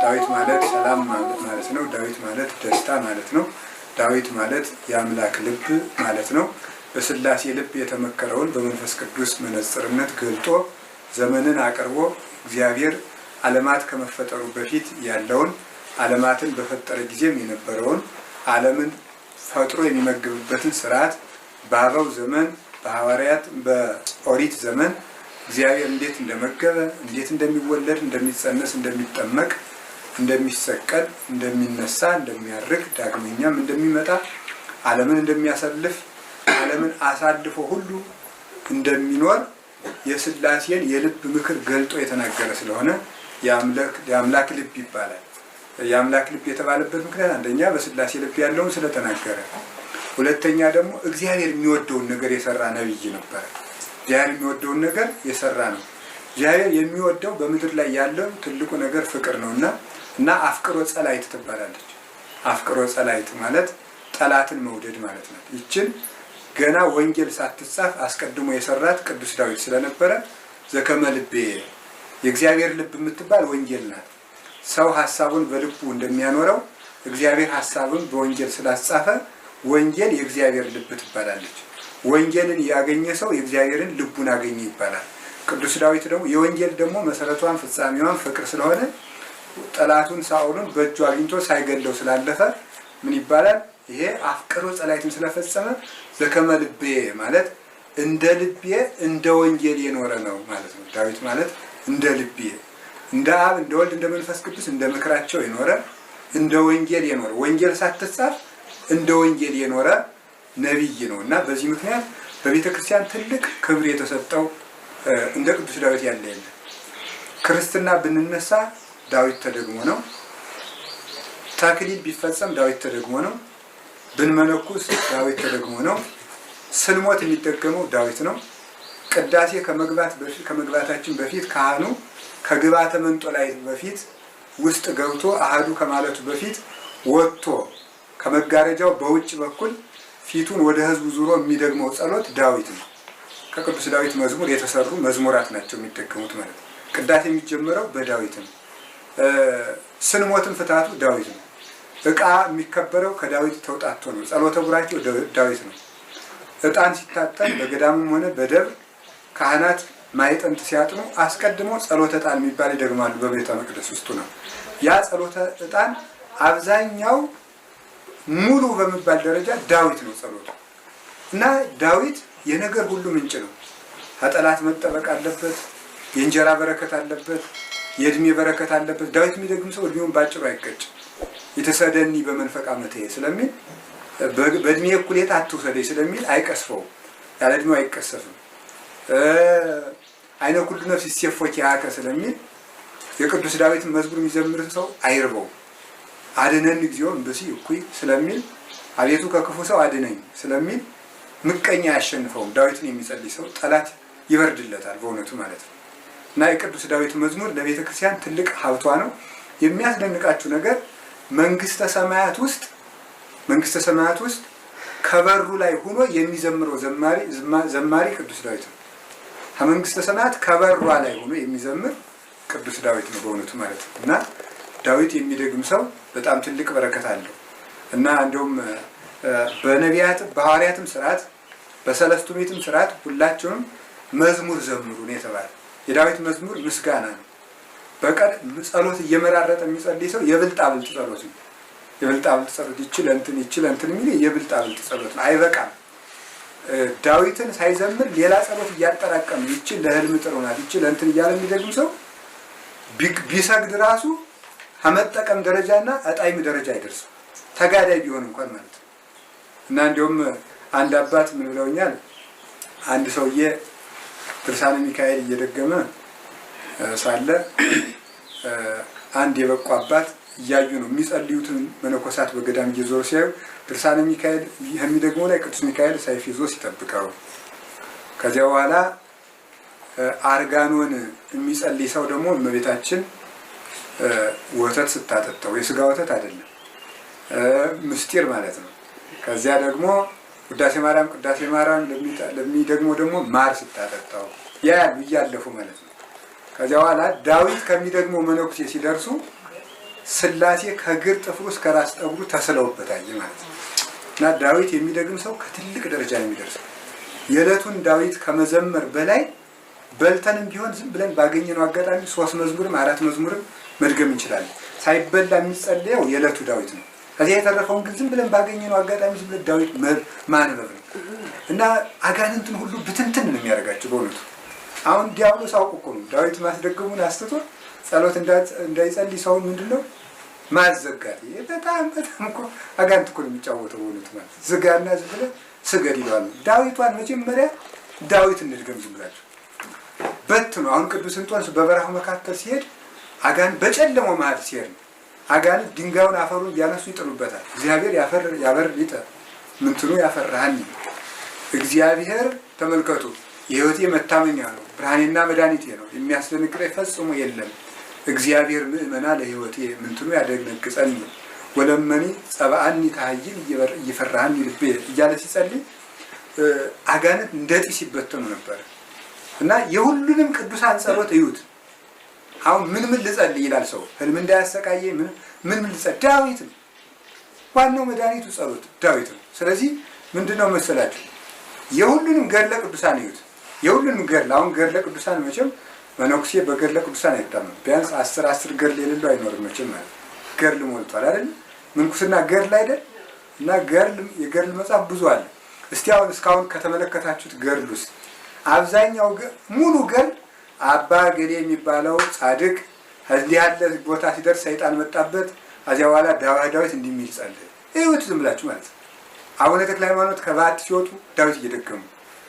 ዳዊት ማለት ሰላም ማለት ነው። ዳዊት ማለት ደስታ ማለት ነው። ዳዊት ማለት የአምላክ ልብ ማለት ነው። በስላሴ ልብ የተመከረውን በመንፈስ ቅዱስ መነጽርነት ገልጦ ዘመንን አቅርቦ እግዚአብሔር ዓለማት ከመፈጠሩ በፊት ያለውን ዓለማትን በፈጠረ ጊዜም የነበረውን ዓለምን ፈጥሮ የሚመግብበትን ስርዓት በአበው ዘመን በሐዋርያት በኦሪት ዘመን እግዚአብሔር እንዴት እንደመገበ እንዴት እንደሚወለድ እንደሚጸነስ እንደሚጠመቅ እንደሚሰቀል እንደሚነሳ እንደሚያርግ ዳግመኛም እንደሚመጣ ዓለምን እንደሚያሳልፍ ዓለምን አሳልፎ ሁሉ እንደሚኖር የስላሴን የልብ ምክር ገልጦ የተናገረ ስለሆነ የአምላክ ልብ ይባላል። የአምላክ ልብ የተባለበት ምክንያት አንደኛ በስላሴ ልብ ያለውን ስለተናገረ፣ ሁለተኛ ደግሞ እግዚአብሔር የሚወደውን ነገር የሰራ ነብይ ነበር። እግዚአብሔር የሚወደውን ነገር የሰራ ነው። እግዚአብሔር የሚወደው በምድር ላይ ያለው ትልቁ ነገር ፍቅር ነውና አፍቅሮ ጸላይት ትባላለች። አፍቅሮ ጸላይት ማለት ጠላትን መውደድ ማለት ነው። ይችን ገና ወንጌል ሳትጻፍ አስቀድሞ የሰራት ቅዱስ ዳዊት ስለነበረ ዘከመ ልቤ የእግዚአብሔር ልብ የምትባል ወንጌል ናት። ሰው ሐሳቡን በልቡ እንደሚያኖረው እግዚአብሔር ሐሳቡን በወንጌል ስላጻፈ ወንጌል የእግዚአብሔር ልብ ትባላለች። ወንጌልን ያገኘ ሰው የእግዚአብሔርን ልቡን አገኘ ይባላል። ቅዱስ ዳዊት ደግሞ የወንጌል ደግሞ መሰረቷን ፍጻሜዋን ፍቅር ስለሆነ ጠላቱን ሳኦልን በእጁ አግኝቶ ሳይገለው ስላለፈ ምን ይባላል? ይሄ አፍቅሮ ጸላይትን ስለፈጸመ ዘከመ ልቤ ማለት እንደ ልቤ እንደ ወንጌል የኖረ ነው ማለት ነው። ዳዊት ማለት እንደ ልቤ እንደ አብ እንደ ወልድ እንደ መንፈስ ቅዱስ እንደ ምክራቸው የኖረ እንደ ወንጌል የኖረ ወንጌል ሳትጻፍ እንደ ወንጌል የኖረ ነብይ ነውና በዚህ ምክንያት በቤተ ክርስቲያን ትልቅ ክብር የተሰጠው እንደ ቅዱስ ዳዊት ያለ የለም። ክርስትና ብንነሳ ዳዊት ተደግሞ ነው። ተክሊል ቢፈጸም ዳዊት ተደግሞ ነው። ብንመነኩስ ዳዊት ተደግሞ ነው። ስንሞት የሚደገመው ዳዊት ነው። ቅዳሴ ከመግባታችን በፊት ካህኑ ከግባተ መንጦላዕት በፊት ውስጥ ገብቶ አሃዱ ከማለቱ በፊት ወጥቶ ከመጋረጃው በውጭ በኩል ፊቱን ወደ ሕዝቡ ዙሮ የሚደግመው ጸሎት ዳዊት ነው። ከቅዱስ ዳዊት መዝሙር የተሰሩ መዝሙራት ናቸው የሚደገሙት ማለት ነው። ቅዳሴ የሚጀምረው በዳዊት ነው። ስንሞትም ፍታቱ ዳዊት ነው። ዕቃ የሚከበረው ከዳዊት ተውጣቶ ነው። ጸሎተ ቡራኬው ዳዊት ነው። ዕጣን ሲታጠን በገዳምም ሆነ በደብር ካህናት ማይጠንት ሲያጥኑ አስቀድሞ ጸሎተ ዕጣን የሚባል ይደግማሉ። በቤተ መቅደስ ውስጥ ነው። ያ ጸሎተ ዕጣን አብዛኛው ሙሉ በሚባል ደረጃ ዳዊት ነው ጸሎቱ እና ዳዊት የነገር ሁሉ ምንጭ ነው። ከጠላት መጠበቅ አለበት። የእንጀራ በረከት አለበት። የእድሜ በረከት አለበት። ዳዊት የሚደግም ሰው እድሜውን ባጭሩ አይቀጭ። የተሰደኒ በመንፈቅ ዓመቴ ስለሚል በእድሜ እኩሌታ አትውሰደኝ ስለሚል አይቀስፈውም። ያለ እድሜው አይቀሰፍም። አይነ ኩሉ ነፍስ ይሴፎኪ ያከ ስለሚል የቅዱስ ዳዊትን መዝሙር የሚዘምር ሰው አይርበውም። አድነን እግዚኦ እምብእሲ እኩይ ስለሚል አቤቱ ከክፉ ሰው አድነኝ ስለሚል ምቀኛ አያሸንፈውም። ዳዊትን የሚጸልይ ሰው ጠላት ይበርድለታል በእውነቱ ማለት ነው። እና የቅዱስ ዳዊት መዝሙር ለቤተ ክርስቲያን ትልቅ ሀብቷ ነው። የሚያስደንቃችሁ ነገር መንግስተ ሰማያት ውስጥ ከበሩ ላይ ሆኖ የሚዘምረው ዘማሪ ቅዱስ ዳዊት ነው። ከመንግስተ ሰማያት ከበሯ ላይ ሆኖ የሚዘምር ቅዱስ ዳዊት ነው በእውነቱ ማለት ነው። እና ዳዊት የሚደግም ሰው በጣም ትልቅ በረከት አለው። እና እንደውም በነቢያት በሐዋርያትም ስርዓት በሰለስቱ ምዕትም ስርዓት ሁላቸውም መዝሙር ዘምሩ ነው የተባለ። የዳዊት መዝሙር ምስጋና ነው። በቀር ጸሎት እየመራረጠ የሚጸልይ ሰው የብልጣብልጥ ጸሎት ነው። የብልጣብልጥ ጸሎት ይችላል የሚል የብልጣብልጥ ጸሎት ነው። አይበቃም። ዳዊትን ሳይዘምር ሌላ ጸሎት እያጠራቀመ ይችል ለህልም ጥሩ ናት ይችል እያለ የሚደግም ሰው ቢሰግድ ራሱ ከመጠቀም ደረጃና አጣይም ደረጃ አይደርስም። ተጋዳይ ቢሆን እንኳን ማለት ነው። እና እንዲሁም አንድ አባት ምን ብለውኛል? አንድ ሰውዬ ድርሳነ ሚካኤል እየደገመ ሳለ አንድ የበቁ አባት እያዩ ነው የሚጸልዩትን መነኮሳት በገዳም እየዞሩ ሲያዩ ድርሳነ ሚካኤል የሚደግመው ላይ ቅዱስ ሚካኤል ሰይፍ ይዞ ሲጠብቀው፣ ከዚያ በኋላ አርጋኖን የሚጸልይ ሰው ደግሞ እመቤታችን ወተት ስታጠጣው የስጋ ወተት አይደለም ምስጢር ማለት ነው። ከዚያ ደግሞ ውዳሴ ማርያም ቅዳሴ ማርያም ለሚደግሞ ደግሞ ማር ስታጠጣው ያያሉ እያለፉ ማለት ነው። ከዚያ በኋላ ዳዊት ከሚደግመው መነኩሴ ሲደርሱ ሥላሴ ከእግር ጥፍሩ እስከ ራስ ጠጉሩ ተስለውበታል ማለት ነው። እና ዳዊት የሚደግም ሰው ከትልቅ ደረጃ ነው የሚደርሰው። የዕለቱን ዳዊት ከመዘመር በላይ በልተንም ቢሆን ዝም ብለን ባገኘነው አጋጣሚ 3 መዝሙርም 4 መዝሙርም መድገም እንችላለን። ሳይበላ የሚጸለየው የዕለቱ ዳዊት ነው። ከዚያ የተረፈውን ግን ዝም ብለን ባገኘነው አጋጣሚ ዝም ብለን ዳዊት ማንበብ ነው እና አጋንንትን ሁሉ ብትንትን ነው የሚያደርጋቸው በእውነቱ። አሁን ዲያብሎስ አውቆ እኮ ነው ዳዊት ማስደገሙን አስትቶ ጸሎት እንዳይጸልይ ሰውን ምንድነው ማዘጋት። በጣም እኮ አጋንንት እኮ ነው የሚጫወተው በእውነቱ ማለት ዝጋና ዝም ብለህ ስገድ ይለዋል። ዳዊቷን መጀመሪያ ዳዊት እንድገም ዝም ብላችሁ በትኑ። አሁን ቅዱስ እንጦንስ በበረሃው መካከል ሲሄድ አጋንንት በጨለማው መሀል ሲሄድ አጋንንት ድንጋዩን አፈሩን እያነሱ ይጥሉበታል። እግዚአብሔር ያበር ሊጠ ምንትኑ ያፈራሃኒ። እግዚአብሔር ተመልከቱ የሕይወቴ መታመኛ ነው፣ ብርሃኔና መድኃኒቴ ነው፣ የሚያስደነግጠኝ ፈጽሞ የለም። እግዚአብሔር ምእመና ለሕይወቴ ምንትኑ ያደነግጸኒ ወለመኒ ጸባአኒ ታህይል እየፈራሃኒ ልቤ እያለ ሲጸልይ አጋንንት እንደ ጢስ ይበተኑ ነበር። እና የሁሉንም ቅዱሳን ጸሎት እዩት። አሁን ምን ልጸልይ ይላል ሰው ህልም እንዳያሰቃየኝ ምን ልጸልይ? ዳዊት ነው ዋናው መድኃኒቱ፣ ጸሎት ዳዊት ነው። ስለዚህ ምንድነው መሰላችሁ የሁሉንም ገድለ ቅዱሳን እዩት። የሁሉንም ገድል አሁን ገድለ ቅዱሳን መቼም መነኩሴ በገድለ ቅዱሳን አይታመም። ቢያንስ 10 ገድል የሌለው አይኖርም መቼም ማለት ገድል ሞልቷል አይደል? ምንኩስና ገድል አይደል? እና የገድል መጽሐፍ ብዙ አለ። እስቲ አሁን እስካሁን ከተመለከታችሁት ገድል ውስጥ አብዛኛው ሙሉ ገድል አባ ገሌ የሚባለው ጻድቅ እዚህ ያለ ቦታ ሲደርስ ሰይጣን መጣበት። ከዚያ በኋላ ዳዊት እንዲሚል ጸለየ። እዩት ዝም ብላችሁ ማለት ነው። አቡነ ተክለ ሃይማኖት ከባት ሲወጡ ዳዊት እየደገሙ፣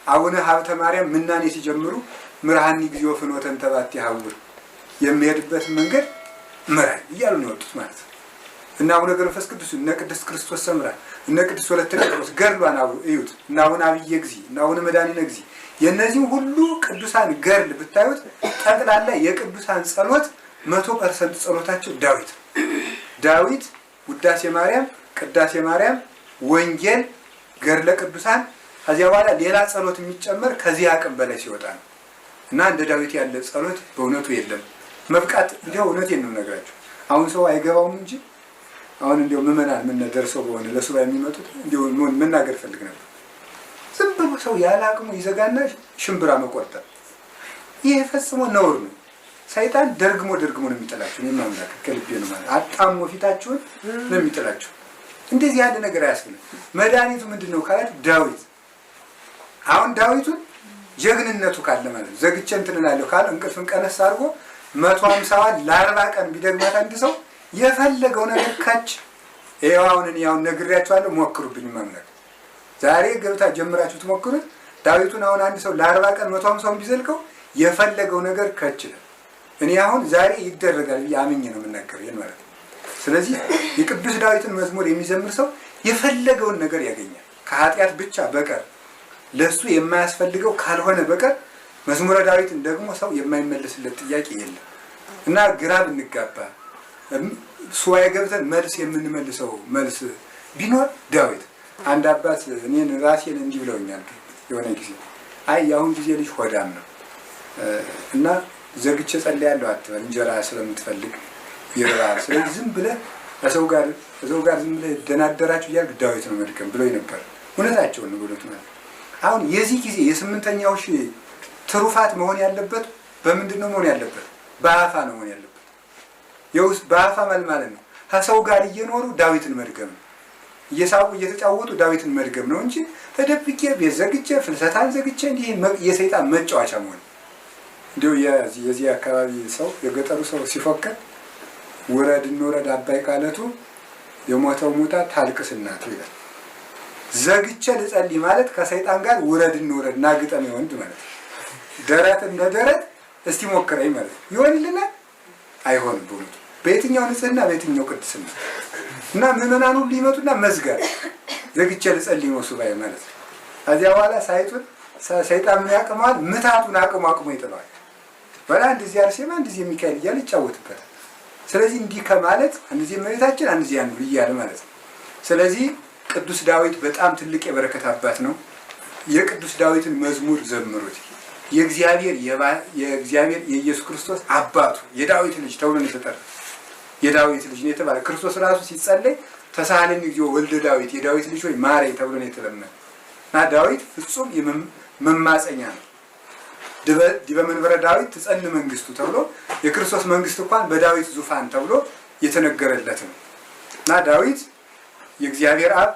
አቡነ ሀብተ ማርያም ምናኔ ሲጀምሩ ምርሃኒ ጊዜው ፍኖተን ተባት ያውር የሚሄድበት መንገድ ምራኝ እያሉ ነው የወጡት ማለት ነው። እና አቡነ ገብረ መንፈስ ቅዱስ እነ ቅድስት ክርስቶስ ሰምራ እነ ቅድስት ወለተ ጴጥሮስ ገድሏን እዩት። እና አቡነ አብየ እግዚእ እና አቡነ መድኃኒነ እግዚእ የእነዚህ ሁሉ ቅዱሳን ገድል ብታዩት ጠቅላላ የቅዱሳን ጸሎት 100% ጸሎታቸው ዳዊት ውዳሴ ማርያም፣ ቅዳሴ ማርያም፣ ወንጌል፣ ገድለ ቅዱሳን ከዚያ በኋላ ሌላ ጸሎት የሚጨመር ከዚህ አቅም በላይ ሲወጣ ነው። እና እንደ ዳዊት ያለ ጸሎት በእውነቱ የለም። መብቃት እንዲያው እውነቴን ነው የምነግራቸው። አሁን ሰው አይገባውም እንጂ አሁን እንዲያው ምዕመናን ምን ደርሰው በሆነ ለሱባ የሚመጡት እንዲያው መናገር ፈልግ ነበር። ዝም ብሎ ሰው ያለ አቅሙ ይዘጋና ሽምብራ መቆርጠር ይሄ ፈጽሞ ነውር ነው። ሰይጣን ደርግሞ ነው የሚጥላችሁ። እኔ ማምላክ ከልቤ ነው ማለት አጣሞ ፊታችሁን ነው የሚጥላችሁ። እንደዚህ ያለ ነገር አያስብልም። መድኃኒቱ ምንድነው ካላችሁ ዳዊት አሁን ዳዊቱን ጀግንነቱ ካለ ማለት ዘግቼ እንትን እላለሁ ካለ እንቅልፍን ቀነስ አድርጎ 150 ለ40 ቀን ቢደግማት አንድ ሰው የፈለገው ነገር ካች አሁን ነግሬያችኋለሁ። ሞክሩብኝ ማምላክ ዛሬ ገብታ ጀምራችሁ ትሞክሩት። ዳዊቱን አሁን አንድ ሰው ለ40 ቀን 150 ቢዘልቀው የፈለገው ነገር ካች ነው። እኔ አሁን ዛሬ ይደረጋል ያምኜ ነው የምናገረው ይሄን ማለት ነው። ስለዚህ የቅዱስ ዳዊትን መዝሙር የሚዘምር ሰው የፈለገውን ነገር ያገኛል ከኃጢአት ብቻ በቀር ለሱ የማያስፈልገው ካልሆነ በቀር መዝሙረ ዳዊትን ደግሞ ሰው የማይመለስለት ጥያቄ የለም። እና ግራ ብንጋባ ሱባኤ ገብተን መልስ የምንመልሰው መልስ ቢኖር ዳዊት። አንድ አባት እኔን ራሴን እንዲህ ብለውኛል የሆነ ጊዜ የአሁን ጊዜ ልጅ ሆዳም ነው እና ዘግቼ ጸልያለሁ አትበል እንጀራ ስለምትፈልግ ይራል። ስለዚህ ዝም ብለህ ከሰው ጋር ዝም ብለህ ደናደራችሁ እያልክ ዳዊት ነው መድከም ብሎኝ ነበር። እውነታቸውን ነው ብሎት ማለት አሁን የዚህ ጊዜ የ8ኛው ሺህ ትሩፋት መሆን ያለበት በምንድን ነው መሆን ያለበት? በአፋ ነው መሆን ያለበት። የውስጥ በአፋ ማለት ነው ከሰው ጋር እየኖሩ ዳዊትን መድገም ነው። እየሳቁ እየተጫወቱ ዳዊትን መድገም ነው እንጂ ተደብቄ ቤት ዘግቼ ፍልሰታን ዘግቼ እንዲህ የሰይጣን መጫወቻ መሆን። እንዲሁ የዚህ አካባቢ ሰው የገጠሩ ሰው ሲፎክር ውረድ እንውረድ አባይ ቃለቱ የሞተው ሙታ ታልቅስ እናቱ ይላል። ዘግቼ ልጸልይ ማለት ከሰይጣን ጋር ውረድ እንውረድ ናግጠም ይወንድ ማለት ደረት እንደ ደረት እስቲ ሞክረኝ ማለት ይሆንልናል አይሆንም። በእውነቱ በየትኛው ንጽህና በየትኛው ቅድስና እና ምዕመናን ሁሉ ይመጡና መዝጋት ዘግቼ ልጸልይ ነው ሱባኤ ማለት ነው። ከዚያ በኋላ ሰይጣን ምን ያቅመዋል? ምታቱን አቅሞ ይጥለዋል። በላ እንደዚህ አርሴማ እንደዚህ ሚካኤል እያለ ይጫወትበታል። ስለዚህ እንዲህ ከማለት እንደዚህ እመቤታችን እንደዚህ ያን እያለ ማለት ነው። ስለዚህ ቅዱስ ዳዊት በጣም ትልቅ የበረከት አባት ነው። የቅዱስ ዳዊትን መዝሙር ዘምሩት። የእግዚአብሔር የኢየሱስ ክርስቶስ አባቱ የዳዊት ልጅ ተብሎ ነው የተጠራ። የዳዊት ልጅ ነው የተባለ ክርስቶስ ራሱ ሲጸለይ ተሳሃለኒ እግዚኦ ወልደ ዳዊት የዳዊት ልጅ ሆይ ማረኝ ተብሎ ነው የተለመነ እና ዳዊት ፍጹም መማፀኛ ነው። ዲበ መንበረ ዳዊት ትጸን መንግስቱ ተብሎ የክርስቶስ መንግስት እንኳን በዳዊት ዙፋን ተብሎ የተነገረለት ነው እና ዳዊት የእግዚአብሔር አብ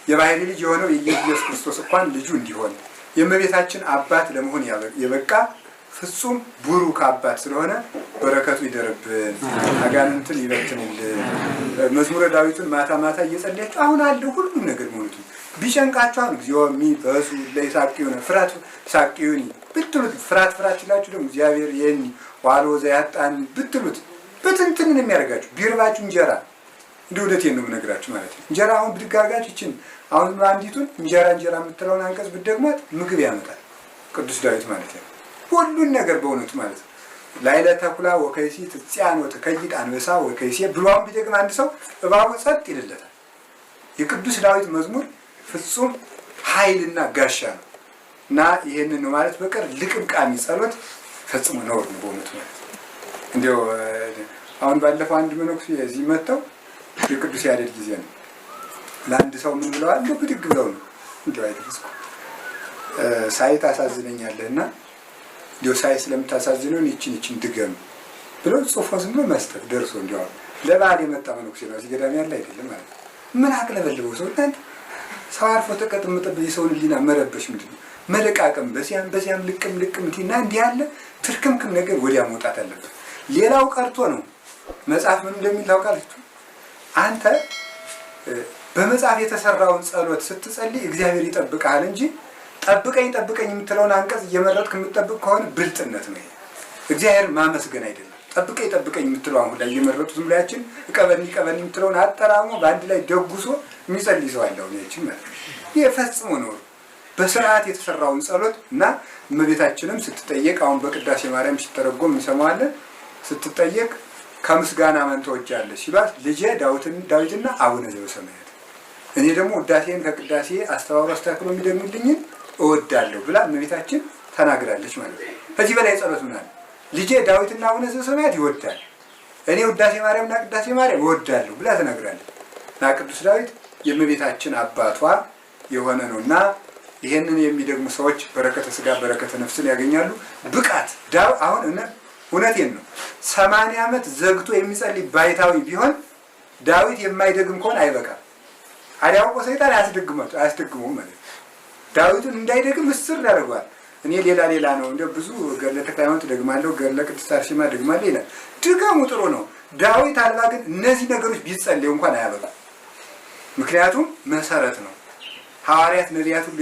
የባህሪ ልጅ የሆነው የኢየሱስ ክርስቶስ እንኳን ልጁ እንዲሆን የእመቤታችን አባት ለመሆን የበቃ ፍጹም ቡሩክ አባት ስለሆነ በረከቱ ይደርብን፣ አጋንንትን ይበትንልን። መዝሙረ ዳዊቱን ማታ ማታ እየጸለያችሁ አሁን አለው ሁሉም ነገር ሞልቱ ቢጨንቃችሁ አሁን እግዚኦሚ በሱ ለይሳቂዩነ ፍራት ሳቂዩኒ ብትሉት ፍራት ይላችሁ ደግሞ እግዚአብሔር የኒ ዋሎ ዘያጣን ብትሉት በትንትን የሚያደርጋችሁ ቢርባችሁ እንጀራ እንደውደቴን ነው የምነግራችሁ ማለት ነው። እንጀራ አሁን ብድጋጋችሁ ይችን አሁን አንዲቱን እንጀራ የምትለውን አንቀጽ ብትደግሟት ምግብ ያመጣል ቅዱስ ዳዊት ማለት ነው። ሁሉን ነገር በእውነቱ ማለት ነው። ላይለ ተኩላ ወከይሲ ትጽያን ወተከይድ አንበሳ ወከይሲ ብሏም ቢደግም አንድ ሰው እባቡ ጸጥ ይልለታል። የቅዱስ ዳዊት መዝሙር ፍጹም ኃይልና ጋሻ ነው እና ይሄንን ነው ማለት በቀር ልቅምቃሚ ጸሎት ፈጽሞ ነውር ነው በእውነቱ ማለት ነው። እንዲያው አሁን ባለፈው አንድ መነኩሴ እዚህ መጥተው የቅዱስ ያሬድ ጊዜ ነው። ለአንድ ሰው ምን ብለዋል? እንደው ብድግ ብለው ነው እንዲያው አይደረስ ሳይ ታሳዝነኛለህና እንዲያው ሳይ ስለምታሳዝነው ይችን ድገም ብለው ጽፎ ዝም ብሎ መስጠት ደርሶ እንዲያው ለባህል የመጣ መነኩሴ ነው። እዚህ ገዳም ያለ አይደለም ማለት ነው። ምን አቅለበልበው ሰው እናንተ ሰው አርፎ ተቀጥምጥበት የሰውን ሕሊና መረበሽ ምንድን ነው? መለቃቀም በዚያም ልቅም እንዲና እንዲህ ያለ ትርክምክም ነገር ወዲያ መውጣት አለበት። ሌላው ቀርቶ ነው መጽሐፍ ምን እንደሚል ታውቃላችሁ? አንተ በመጽሐፍ የተሰራውን ጸሎት ስትጸልይ እግዚአብሔር ይጠብቃል እንጂ ጠብቀኝ የምትለውን አንቀጽ እየመረጥክ የምትጠብቅ ከሆነ ብልጥነት ነው። እግዚአብሔር ማመስገን አይደለም። ጠብቀኝ የምትለው አሁን ላይ እየመረጡ ዝም ብላችን ቀበኒ የምትለውን አጠራሞ በአንድ ላይ ደጉሶ የሚጸልይ ሰው አለው። ያችን ማለት ይሄ ፈጽሞ ነው በስርዓት የተሰራውን ጸሎት እና እመቤታችንም ስትጠየቅ አሁን በቅዳሴ ማርያም ሲተረጎም እንሰማዋለን። ስትጠየቅ ከምስጋና ማን ትወጃለሽ ሲሏት ልጄ ዳዊትና አቡነ ዘበሰማያት እኔ ደግሞ ውዳሴን ከቅዳሴ አስተካክሎ የሚደግምልኝን እወዳለሁ ብላ እመቤታችን ተናግራለች ማለት ነው። ከዚህ በላይ ጸሎት ምን አለ? ልጄ ዳዊትና አቡነ ዘበሰማያት ይወዳል፣ እኔ ውዳሴ ማርያምና ቅዳሴ ማርያም እወዳለሁ ብላ ተናግራለች። እና ቅዱስ ዳዊት የእመቤታችን አባቷ የሆነ ነውና ይሄንን የሚደግሙ ሰዎች በረከተ ስጋ በረከተ ነፍስን ያገኛሉ። ብቃት አሁን እውነቴን ነው 80 ዓመት ዘግቶ የሚጸልይ ባይታዊ ቢሆን ዳዊት የማይደግም ከሆነ አይበቃም። አዲያው ሰይጣን አያስደግመውም ማለት ዳዊቱን እንዳይደግም እስር ያደርገዋል። እኔ ሌላ ነው እንደ ብዙ ገድለ ተክለ ሃይማኖት ደግማለሁ፣ ገድለ ቅድስት አርሴማ ደግማለሁ ይላል። ድጋሙ ጥሩ ነው። ዳዊት አልባ ግን እነዚህ ነገሮች ቢጸልዩ እንኳን አያበቃም። ምክንያቱም መሰረት ነው። ሐዋርያት ነቢያት ሁሉ